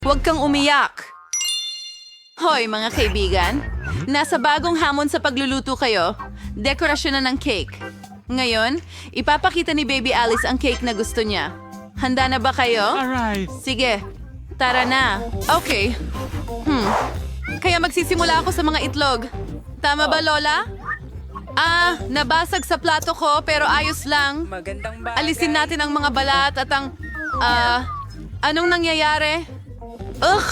Huwag kang umiyak. Hoy, mga kaibigan. Nasa bagong hamon sa pagluluto kayo. Dekorasyon na ng cake. Ngayon, ipapakita ni Baby Alice ang cake na gusto niya. Handa na ba kayo? Alright. Sige, tara na. Okay. Kaya magsisimula ako sa mga itlog. Tama ba, Lola? Nabasag sa plato ko pero ayos lang. Magandang bagay. Alisin natin ang mga balat at ang... anong nangyayari? Ugh!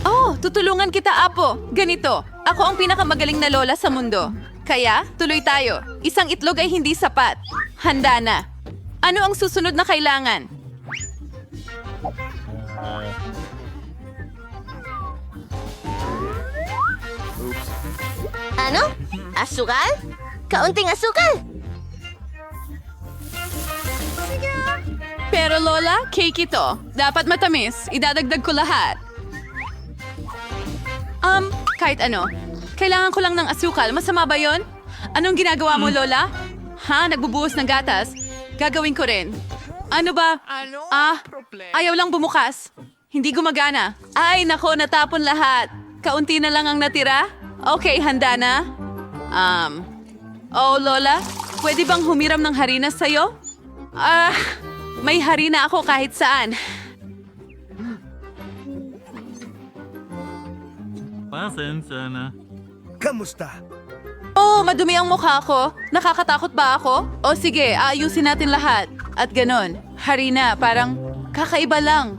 Oh, tutulungan kita, Apo. Ganito, ako ang pinakamagaling na lola sa mundo. Kaya, tuloy tayo. Isang itlog ay hindi sapat. Handa na. Ano ang susunod na kailangan? Ano? Asukal? Kaunting asukal? Pero Lola, cake ito. Dapat matamis. Idadagdag ko lahat. Kahit ano. Kailangan ko lang ng asukal. Masama ba yon? Anong ginagawa mo, Lola? Ha? Nagbubuhos ng gatas? Gagawin ko rin. Ano ba? Ano? Problema. Ayaw lang bumukas. Hindi gumagana. Ay, nako, natapon lahat. Kaunti na lang ang natira. Okay, handa na? Oh, Lola, pwede bang humiram ng harina sa'yo? May harina ako kahit saan. Pasensya na. Kamusta? Oh, madumi ang mukha ko. Nakakatakot ba ako? O sige, aayusin natin lahat. At ganon, harina, parang kakaiba lang.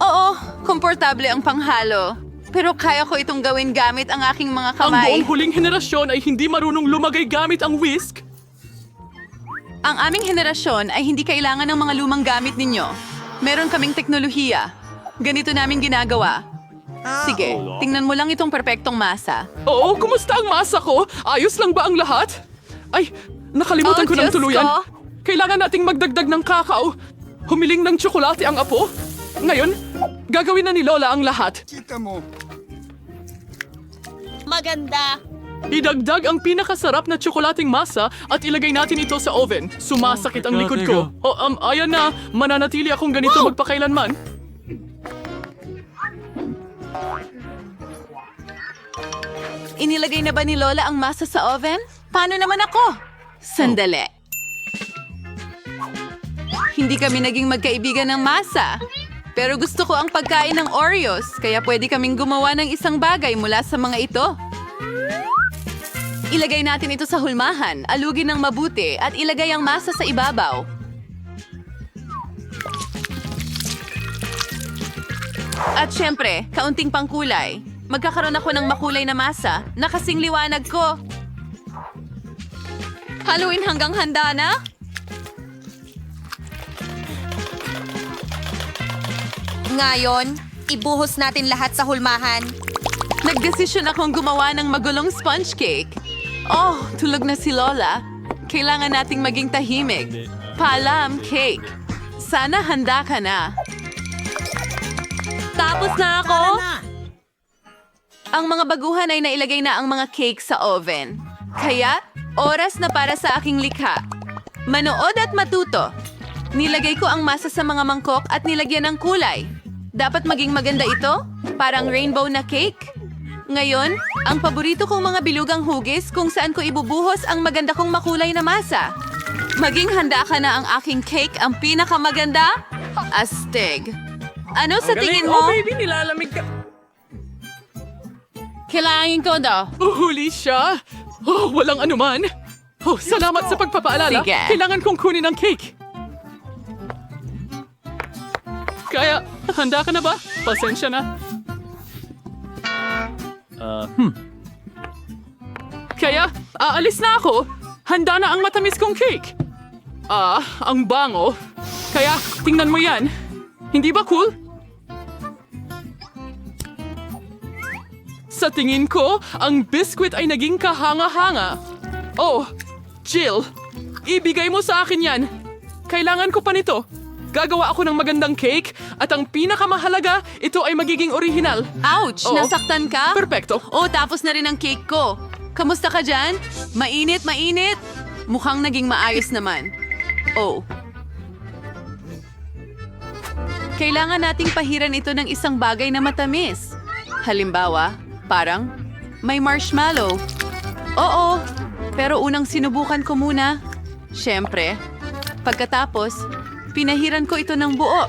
Oo, komportable ang panghalo. Pero kaya ko itong gawin gamit ang aking mga Ang kamay. buong huling henerasyon ay hindi marunong lumagay gamit ang whisk. Ang aming henerasyon ay hindi kailangan ng mga lumang gamit ninyo. Meron kaming teknolohiya. Ganito namin ginagawa. Sige, tingnan mo lang itong perpektong masa. Oo, kumusta ang masa ko? Ayos lang ba ang lahat? Ay, nakalimutan Oh, ko ng Diyos tuluyan. ko. Kailangan nating magdagdag ng kakao. Humiling ng tsokolate ang apo. Ngayon, gagawin na ni Lola ang lahat. Kita mo. Maganda. Idagdag ang pinakasarap na tsokolating masa at ilagay natin ito sa oven. Sumasakit ang likod ko. Ayan na. Mananatili akong ganito magpakailanman. Inilagay na ba ni Lola ang masa sa oven? Paano naman ako? Sandali. Hindi kami naging magkaibigan ng masa. Pero gusto ko ang pagkain ng Oreos, kaya pwede kaming gumawa ng isang bagay mula sa mga ito. Ilagay natin ito sa hulmahan, alugin ng mabuti, at ilagay ang masa sa ibabaw. At syempre, kaunting pangkulay. Magkakaroon ako ng makulay na masa na kasing liwanag ko. Haluin hanggang handa na? Ngayon, ibuhos natin lahat sa hulmahan. Nagdesisyon akong gumawa ng magulong sponge cake. Oh, tulog na si Lola. Kailangan nating maging tahimik. Paalam, cake. Sana handa ka na. Tapos na ako? Ang mga baguhan ay nailagay na ang mga cake sa oven. Kaya, oras na para sa aking likha. Manood at matuto. Nilagay ko ang masa sa mga mangkok at nilagyan ng kulay. Dapat maging maganda ito, parang rainbow na cake. Ngayon, ang paborito kong mga bilugang hugis kung saan ko ibubuhos ang maganda kong makulay na masa. Maging handa ka na ang aking cake ang pinakamaganda? Astig. Ano sa tingin mo? Oh, baby, nilalamig ka. Kailangan ko daw. Huli siya. Oh, walang anuman. Oh, salamat sa pagpapaalala. Sige. Kailangan kong kunin ang cake. Kaya, handa ka na ba? Pasensya na. Kaya, aalis na ako. Handa na ang matamis kong cake. Ang bango. Kaya, tingnan mo yan. Hindi ba cool? Sa tingin ko, ang biskwit ay naging kahanga-hanga. Oh, Jill, ibigay mo sa akin yan. Kailangan ko pa nito. Gagawa ako ng magandang cake at ang pinakamahalaga, ito ay magiging original. Ouch! Oo. Nasaktan ka? Perpekto. Oh, tapos na rin ang cake ko. Kamusta ka dyan? Mainit, mainit? Mukhang naging maayos naman. Oh. Kailangan nating pahiran ito ng isang bagay na matamis. Halimbawa, parang may marshmallow. Oo, pero unang sinubukan ko muna. Siyempre, pagkatapos, pinahiran ko ito ng buo.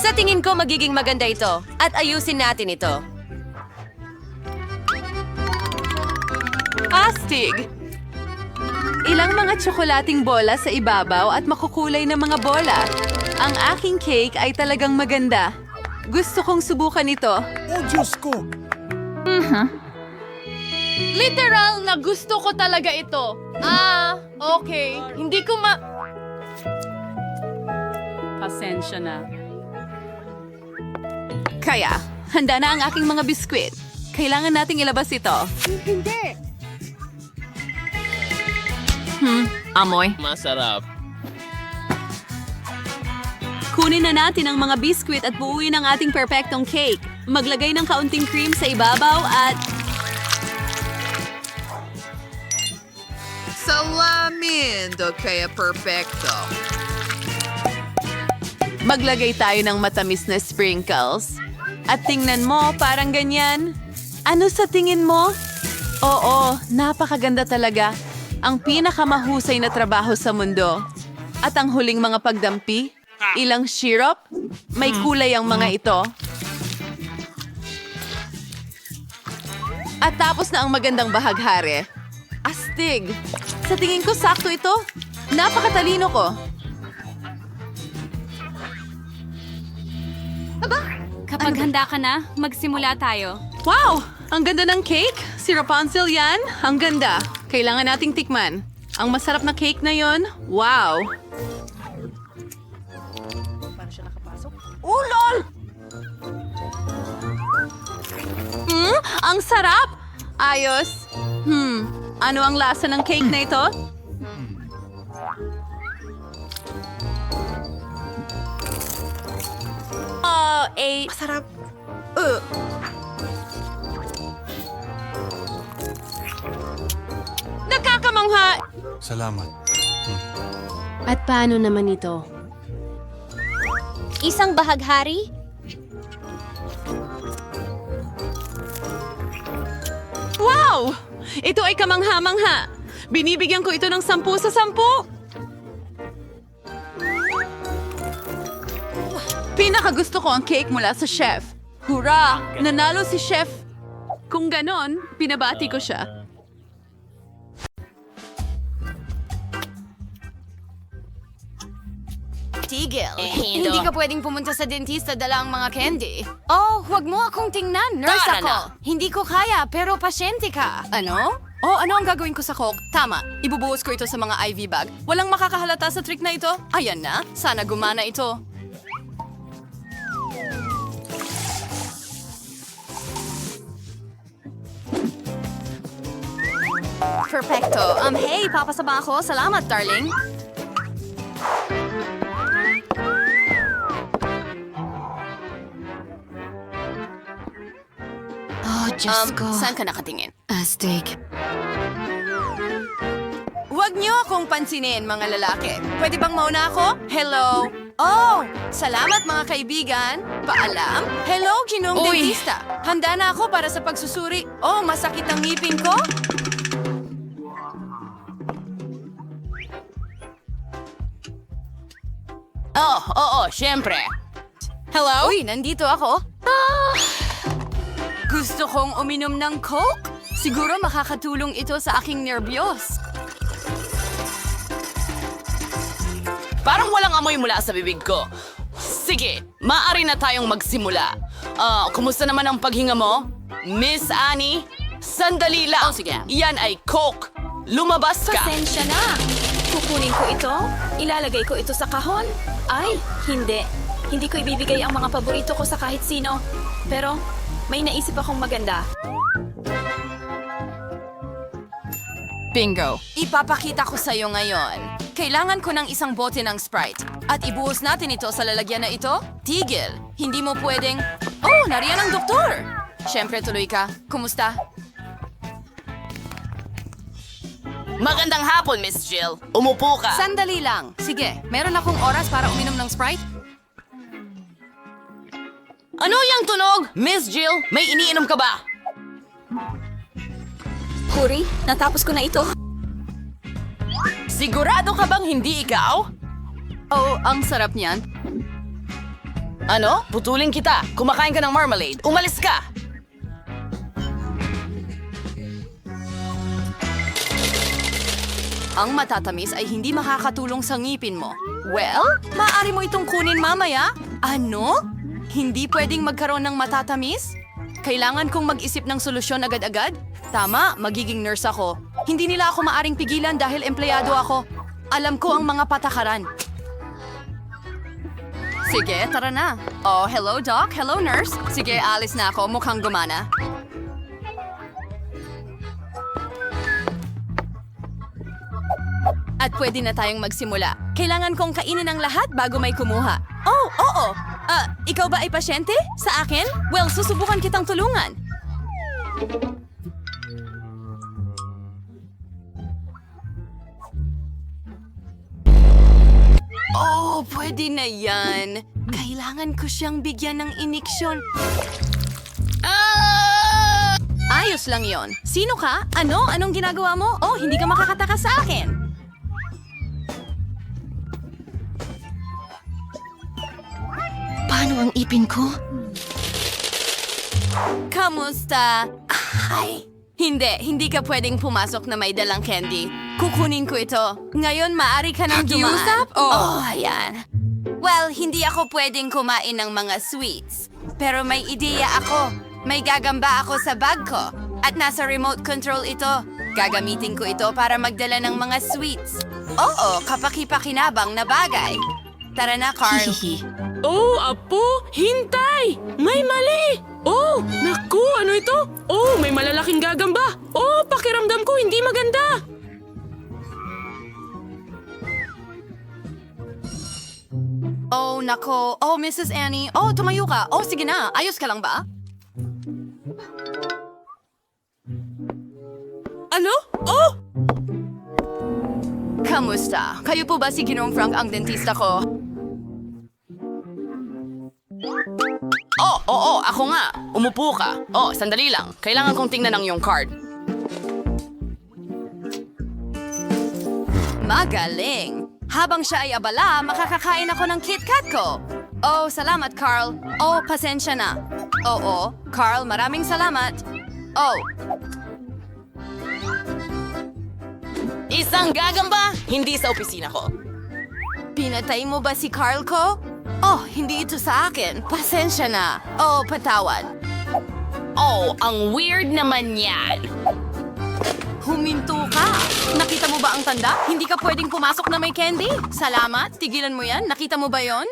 Sa tingin ko magiging maganda ito at ayusin natin ito. Astig! Ilang mga tsokolating bola sa ibabaw at makukulay na mga bola. Ang aking cake ay talagang maganda. Gusto kong subukan ito. Oh, Diyos ko! Literal na gusto ko talaga ito. Okay. Hindi ko Pasensya na. Kaya, handa na ang aking mga biskwit. Kailangan nating ilabas ito. Amoy. Masarap. Kunin na natin ang mga biskwit at buuin ang ating perpektong cake. Maglagay ng kaunting cream sa ibabaw at... Salamin do kaya perfecto. Maglagay tayo ng matamis na sprinkles. At tingnan mo, parang ganyan. Ano sa tingin mo? Oo, napakaganda talaga. Ang pinakamahusay na trabaho sa mundo. At ang huling mga pagdampi, ilang syrup, may kulay ang mga ito. At tapos na ang magandang bahaghari. Astig! Sa tingin ko, sakto ito. Napakatalino ko. Kapag handa ka na, magsimula tayo. Wow! Ang ganda ng cake! Si Rapunzel yan? Ang ganda. Kailangan nating tikman. Ang masarap na cake na yon. Wow! Ulol! Ang sarap! Ayos. Ano ang lasa ng cake na ito? Masarap. Nakakamangha! Salamat. At paano naman ito? Isang bahaghari? Wow! Ito ay kamangha-mangha. Binibigyan ko ito ng 10 sa 10. Pinakagusto ko ang cake mula sa chef. Hurra! Nanalo si chef. Kung ganon, pinabati ko siya. Tigil. Hindi ka pwedeng pumunta sa dentista dala ang mga candy. Oh, huwag mo akong tingnan. Nurse Tara ako. na. Hindi ko kaya, pero pasyente ka. Ano? Oh, ano ang gagawin ko sa Coke? Tama. Ibubuhos ko ito sa mga IV bag. Walang makakahalata sa trick na ito. Ayan na. Sana gumana ito. Perfecto. Hey, papasaba ako. Salamat, darling. Oh, Diyos ko. Saan ka nakatingin? Astig. Huwag niyo akong pansinin, mga lalaki. Pwede bang mauna ako? Hello? Oh, salamat mga kaibigan. Paalam? Hello, Ginong Dentista. Handa na ako para sa pagsusuri. Oh, masakit ang ngipin ko? Oo, syempre. Hello? Uy, nandito ako. Gusto kong uminom ng Coke. Siguro makakatulong ito sa aking nervyos. Parang walang amoy mula sa bibig ko. Sige, maaari na tayong magsimula. Kumusta naman ang paghinga mo? Miss Annie? Sandali lang. sige. Yan ay Coke. Lumabas ka. Pasensya na. Kukunin ko ito, ilalagay ko ito sa kahon. Ay, hindi. Hindi ko ibibigay ang mga paborito ko sa kahit sino. Pero, may naisip akong maganda. Bingo. Ipapakita ko sa'yo ngayon. Kailangan ko ng isang bote ng Sprite. At ibuhos natin ito sa lalagyan na ito? Tigil. Hindi mo pwedeng... Oh, nariyan ang doktor! Siyempre, tuloy ka. Kumusta? Magandang hapon, Miss Jill. Umupo ka. Sandali lang. Sige, meron akong oras para uminom ng Sprite? Ano yung tunog? Miss Jill, may iniinom ka ba? Huri, natapos ko na ito. Sigurado ka bang hindi ikaw? Oh, ang sarap niyan. Ano? Putulin kita. Kumakain ka ng marmalade. Umalis ka! Ang matatamis ay hindi makakatulong sa ngipin mo. Well, maaari mo itong kunin mamaya. Ano? Hindi pwedeng magkaroon ng matatamis? Kailangan kong mag-isip ng solusyon agad-agad? Tama, magiging nurse ako. Hindi nila ako maaring pigilan dahil empleyado ako. Alam ko ang mga patakaran. Sige, tara na. Oh, hello doc, hello nurse. Sige, alis na ako, mukhang gumana. At pwede na tayong magsimula. Kailangan kong kainin ang lahat bago may kumuha. Oh, oo. Ikaw ba ay pasyente? Sa akin? Well, susubukan kitang tulungan. Oh, pwede na yan. Kailangan ko siyang bigyan ng iniksyon. Ayos lang yon. Sino ka? Ano? Anong ginagawa mo? Oh, hindi ka makakataka sa akin. Paano ang ipin ko? Kamusta? Ay, hindi ka pwedeng pumasok na may dalang candy. Kukunin ko ito. Ngayon, maaari ka nang dumaan. Pakiusap? Oh, ayan. Well, hindi ako pwedeng kumain ng mga sweets. Pero may ideya ako. May gagamba ako sa bag ko. At nasa remote control ito. Gagamitin ko ito para magdala ng mga sweets. Oo, kapaki-pakinabang na bagay. Tara na, Carl. Oh, Apo! Hintay! May mali! Oh, naku, ano ito? Oh, may malalaking gagamba! Oh, pakiramdam ko hindi maganda! Oh, nako. Oh, Mrs. Annie. Oh, tumayo ka. Oh, sige na. Ayos ka lang ba? Ano? Oh! Kamusta? Kayo po ba si Ginoong Frank ang dentista ko? Oh, oo, ako nga. Umupo ka. Oh, sandali lang. Kailangan kong tingnan ang iyong card. Magaling! Habang siya ay abala, makakakain ako ng KitKat ko. Oh, salamat, Carl. Oh, pasensya na. Oo, Carl, maraming salamat. Oh, Isang gagamba, hindi sa opisina ko. pinatay mo ba si Carl ko? Oh, hindi ito sa akin. Pasensya na. Oh, patawad. Oh, ang weird naman yan. Huminto ka! Nakita mo ba ang tanda? Hindi ka pwedeng pumasok na may candy. Salamat. Tigilan mo yan. Nakita mo ba yon?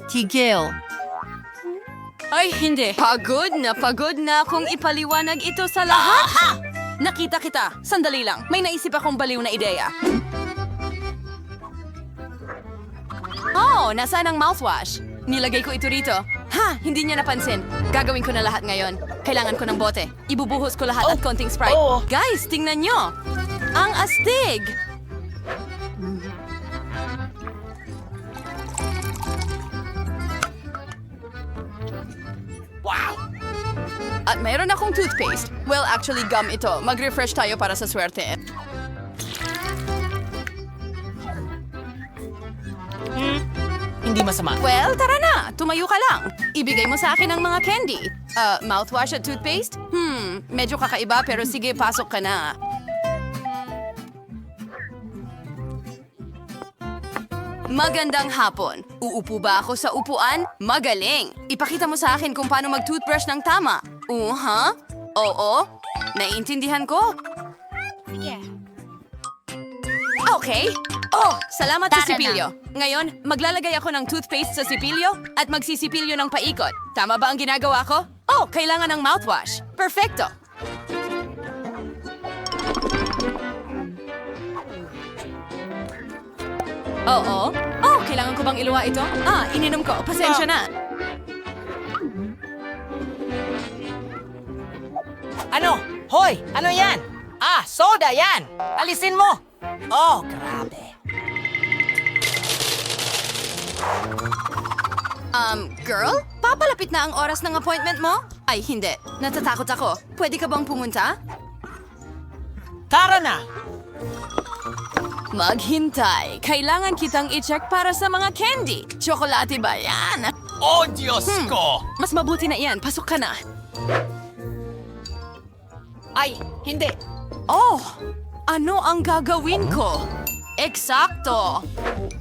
Tigil. Ay, hindi. Pagod na akong ipaliwanag ito sa lahat. Nakita kita. Sandali lang. May naisip akong baliw na ideya. Oh, nasaan ang mouthwash? Nilagay ko ito rito. Ha, hindi niya napansin. Gagawin ko na lahat ngayon. Kailangan ko ng bote. Ibubuhos ko lahat at konting Sprite. Oh. Guys, tingnan nyo. Ang astig! Wow! At mayroon akong toothpaste. Well, actually, gum ito. Mag-refresh tayo para sa swerte. Hindi masama. Well, tara na. Tumayo ka lang. Ibigay mo sa akin ang mga candy. Mouthwash at toothpaste? Medyo kakaiba pero sige, pasok ka na. Magandang hapon. Uupo ba ako sa upuan? Magaling. Ipakita mo sa akin kung paano mag-toothbrush ng tama. Oo. Naiintindihan ko. Okay. Oh, salamat sa Tara na. sipilyo. Ngayon, maglalagay ako ng toothpaste sa sipilyo at magsisipilyo ng paikot. Tama ba ang ginagawa ko? Oh, kailangan ng mouthwash. Perfecto. Oo. Oh, kailangan ko bang iluwa ito? Ininom ko. Pasensya na. Ano? Hoy! Ano yan? Soda yan! Alisin mo! Oh, grabe. Girl? Papalapit na ang oras ng appointment mo? Ay, hindi. Natatakot ako. Pwede ka bang pumunta? Tara na! Maghintay. Kailangan kitang i-check para sa mga candy. Tsokolate ba yan? Oh, Diyos ko! Mas mabuti na iyan. Pasok ka na. Ay, hindi. Oh! Ano ang gagawin ko? Eksakto!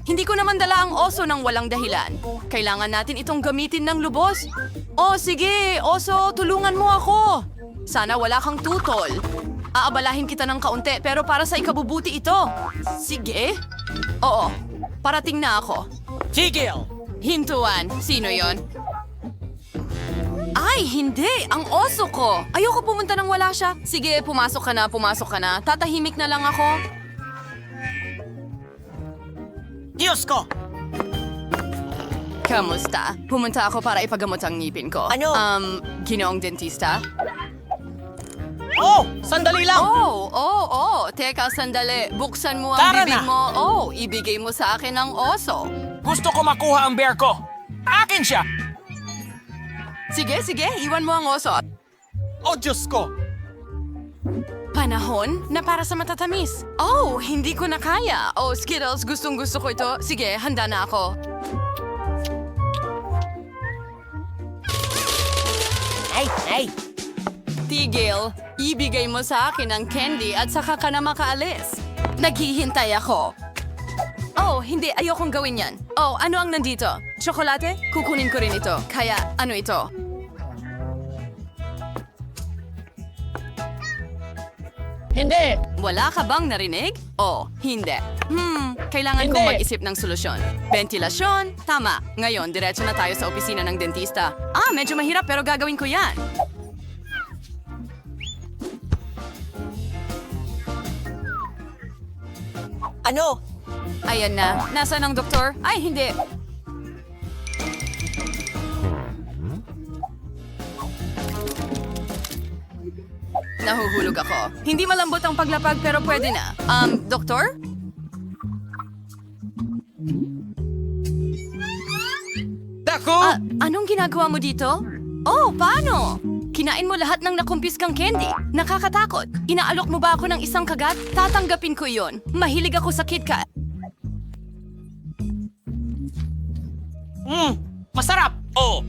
Hindi ko naman dala ang oso ng walang dahilan. Kailangan natin itong gamitin ng lubos. Oh, sige, oso, tulungan mo ako. Sana wala kang tutol. Aabalahin kita ng kaunti pero para sa ikabubuti ito. Sige? Oo, parating na ako. Tigil! Hintuan, sino yon? Ay, hindi! Ang oso ko! Ayoko pumunta nang wala siya. Sige, pumasok ka na, pumasok ka na. Tatahimik na lang ako. Diyos ko! Kamusta? Pumunta ako para ipagamot ang ngipin ko. Ano? Ginoong dentista? Oh, sandali lang! Oh. Teka, sandali. Buksan mo ang Tara bibig na! mo. Oh, ibigay mo sa akin ang oso. Gusto ko makuha ang bear ko. Akin siya! Sige, iwan mo ang oso. Oh, Diyos ko! Panahon na para sa matatamis. Oh, hindi ko na kaya. Oh, Skittles, gustong-gusto ko ito. Sige, handa na ako. Ay! Tigil, ibigay mo sa akin ang candy at saka ka na makaalis. Naghihintay ako. Oh, hindi. Ayokong gawin yan. Oh, ano ang nandito? Tsokolate? Kukunin ko rin ito. Kaya, ano ito? Hindi! Wala ka bang narinig? Oh, hindi. Kailangan kong mag-isip ng solusyon. Ventilasyon? Tama. Ngayon, diretso na tayo sa opisina ng dentista. Medyo mahirap pero gagawin ko yan. Ano? Ayan na. Nasaan ang doktor? Ay, hindi. Nahuhulog ako. Hindi malambot ang paglapag pero pwede na. Doktor? Dako! Anong ginagawa mo dito? Oh, paano? Kinain mo lahat ng nakumpis kang candy. Nakakatakot. Inaalok mo ba ako ng isang kagat? Tatanggapin ko yon. Mahilig ako sa KitKat. Masarap! Oh,